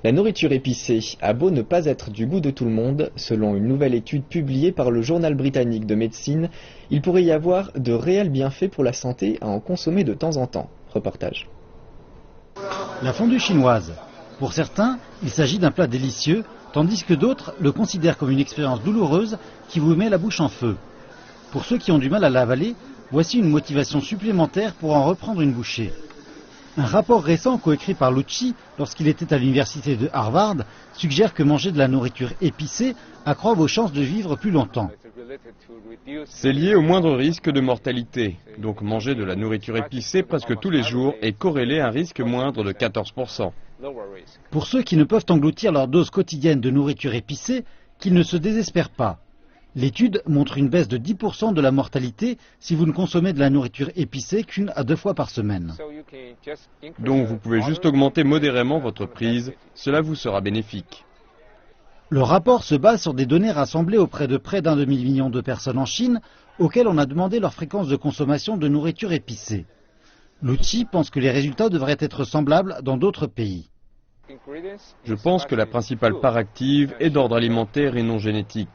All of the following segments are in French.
La nourriture épicée a beau ne pas être du goût de tout le monde, selon une nouvelle étude publiée par le journal britannique de médecine, il pourrait y avoir de réels bienfaits pour la santé à en consommer de temps en temps. Reportage. La fondue chinoise. Pour certains, il s'agit d'un plat délicieux, tandis que d'autres le considèrent comme une expérience douloureuse qui vous met la bouche en feu. Pour ceux qui ont du mal à l'avaler, voici une motivation supplémentaire pour en reprendre une bouchée. Un rapport récent coécrit par Lucci, lorsqu'il était à l'université de Harvard, suggère que manger de la nourriture épicée accroît vos chances de vivre plus longtemps. C'est lié au moindre risque de mortalité. Donc manger de la nourriture épicée presque tous les jours est corrélé à un risque moindre de 14%. Pour ceux qui ne peuvent engloutir leur dose quotidienne de nourriture épicée, qu'ils ne se désespèrent pas. L'étude montre une baisse de 10% de la mortalité si vous ne consommez de la nourriture épicée qu'1 à 2 fois par semaine. Donc vous pouvez juste augmenter modérément votre prise, cela vous sera bénéfique. Le rapport se base sur des données rassemblées auprès de près d'1 demi-million de personnes en Chine, auxquelles on a demandé leur fréquence de consommation de nourriture épicée. Lucci pense que les résultats devraient être semblables dans d'autres pays. Je pense que la principale part active est d'ordre alimentaire et non génétique.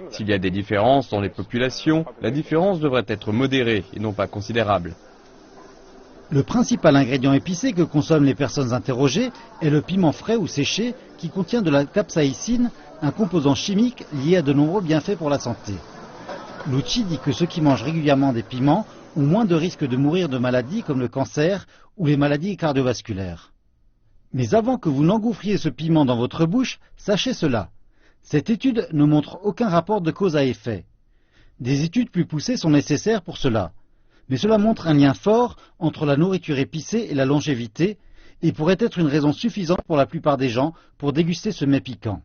S'il y a des différences dans les populations, la différence devrait être modérée et non pas considérable. Le principal ingrédient épicé que consomment les personnes interrogées est le piment frais ou séché qui contient de la capsaïcine, un composant chimique lié à de nombreux bienfaits pour la santé. Lucci dit que ceux qui mangent régulièrement des piments ont moins de risques de mourir de maladies comme le cancer ou les maladies cardiovasculaires. Mais avant que vous n'engouffriez ce piment dans votre bouche, sachez cela. Cette étude ne montre aucun rapport de cause à effet. Des études plus poussées sont nécessaires pour cela. Mais cela montre un lien fort entre la nourriture épicée et la longévité et pourrait être une raison suffisante pour la plupart des gens pour déguster ce mets piquant.